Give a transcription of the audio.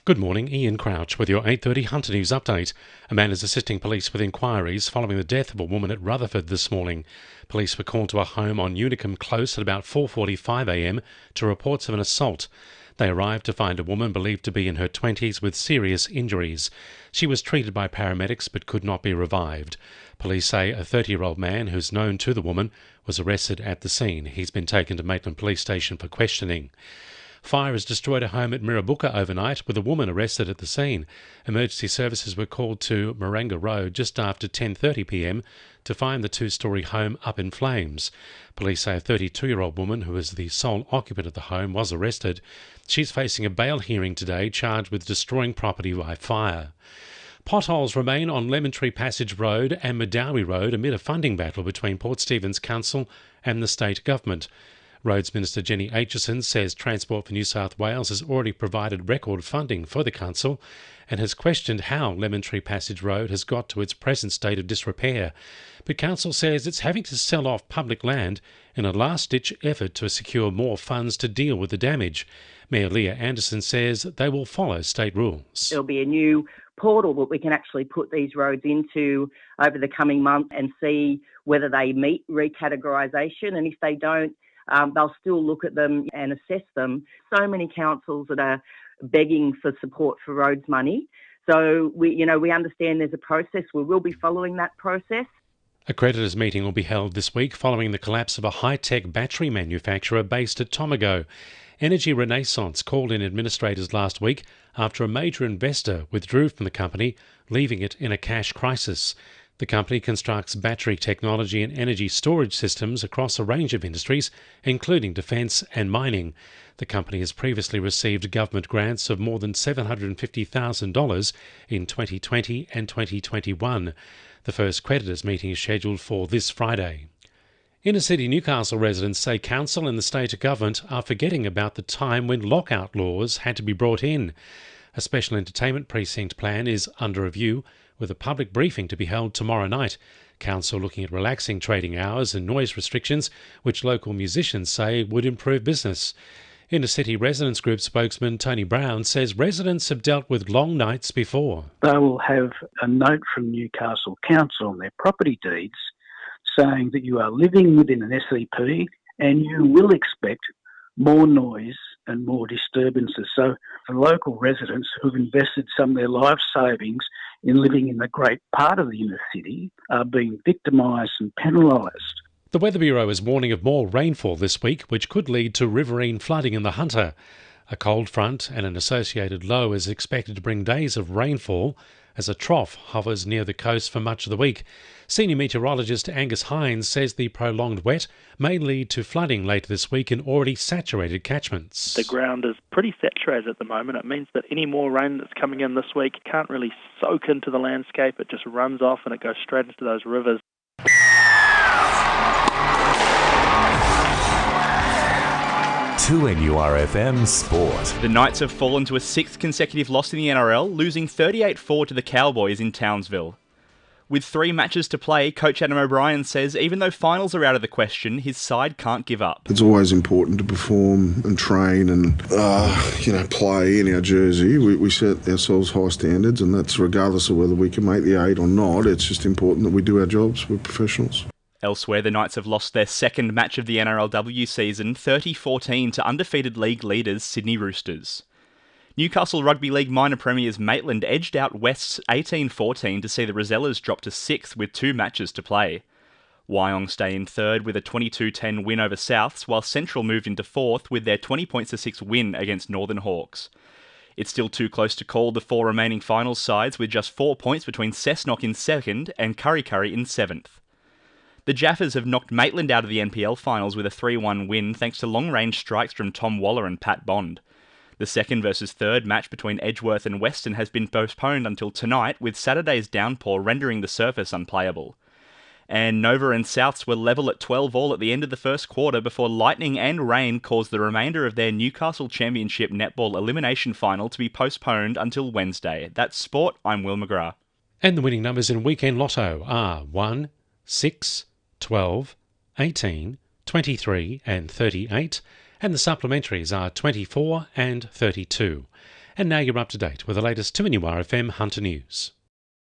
Good morning, Ian Crouch with your 8:30 Hunter News update. A man is assisting police with inquiries following the death of a woman at Rutherford this morning. Police were called to a home on Unicum Close at about 4:45am to reports of an assault. They arrived to find a woman believed to be in her 20s with serious injuries. She was treated by paramedics but could not be revived. Police say a 30-year-old man who's known to the woman was arrested at the scene. He's been taken to Maitland Police Station for questioning. Fire has destroyed a home at Mirrabooka overnight, with a woman arrested at the scene. Emergency services were called to Marenga Road just after 10:30pm to find the two-storey home up in flames. Police say a 32-year-old woman who is the sole occupant of the home was arrested. She's facing a bail hearing today, charged with destroying property by fire. Potholes remain on Lemon Tree Passage Road and Medowie Road amid a funding battle between Port Stephens Council and the state government. Roads Minister Jenny Aitchison says Transport for New South Wales has already provided record funding for the council and has questioned how Lemon Tree Passage Road has got to its present state of disrepair. But council says it's having to sell off public land in a last-ditch effort to secure more funds to deal with the damage. Mayor Leah Anderson says they will follow state rules. There'll be a new portal that we can actually put these roads into over the coming months and see whether they meet recategorisation, and if they don't, they'll still look at them and assess them. So many councils that are begging for support for roads money. So we understand there's a process. We will be following that process. A creditors' meeting will be held this week following the collapse of a high-tech battery manufacturer based at Tomago. Energy Renaissance called in administrators last week after a major investor withdrew from the company, leaving it in a cash crisis. The company constructs battery technology and energy storage systems across a range of industries, including defence and mining. The company has previously received government grants of more than $750,000 in 2020 and 2021. The first creditors' meeting is scheduled for this Friday. Inner-city Newcastle residents say council and the state government are forgetting about the time when lockout laws had to be brought in. A special entertainment precinct plan is under review, with a public briefing to be held tomorrow night. Council looking at relaxing trading hours and noise restrictions, which local musicians say would improve business. Inner-city residents group spokesman Tony Brown says residents have dealt with long nights before. They will have a note from Newcastle Council on their property deeds saying that you are living within an SEP and you will expect more noise and more disturbances. So for local residents who've invested some of their life savings in living in the great part of the inner city are being victimised and penalised. The Weather Bureau is warning of more rainfall this week, which could lead to riverine flooding in the Hunter. A cold front and an associated low is expected to bring days of rainfall as a trough hovers near the coast for much of the week. Senior meteorologist Angus Hines says the prolonged wet may lead to flooding later this week in already saturated catchments. The ground is pretty saturated at the moment. It means that any more rain that's coming in this week can't really soak into the landscape. It just runs off and it goes straight into those rivers. 2NURFM Sport. The Knights have fallen to a sixth consecutive loss in the NRL, losing 38-4 to the Cowboys in Townsville. With 3 matches to play, coach Adam O'Brien says even though finals are out of the question, his side can't give up. It's always important to perform and train and play in our jersey. We set ourselves high standards, and that's regardless of whether we can make the 8 or not. It's just important that we do our jobs. We're professionals. Elsewhere, the Knights have lost their second match of the NRLW season, 30-14 to undefeated league leaders Sydney Roosters. Newcastle Rugby League minor premiers Maitland edged out West's 18-14 to see the Rosellas drop to 6th with 2 matches to play. Wyong stay in 3rd with a 22-10 win over Souths, while Central moved into 4th with their 20-6 win against Northern Hawks. It's still too close to call the 4 remaining finals sides, with just 4 points between Cessnock in 2nd and Kurri Kurri in 7th. The Jaffers have knocked Maitland out of the NPL finals with a 3-1 win thanks to long-range strikes from Tom Waller and Pat Bond. The 2nd versus 3rd match between Edgeworth and Western has been postponed until tonight, with Saturday's downpour rendering the surface unplayable. And Nova and Souths were level at 12-all at the end of the first quarter before lightning and rain caused the remainder of their Newcastle Championship Netball Elimination Final to be postponed until Wednesday. That's Sport, I'm Will McGrath. And the winning numbers in Weekend Lotto are 1, 6, 12, 18, 23 and 38, and the supplementaries are 24 and 32. And now you're up to date with the latest 2NURFM Hunter News.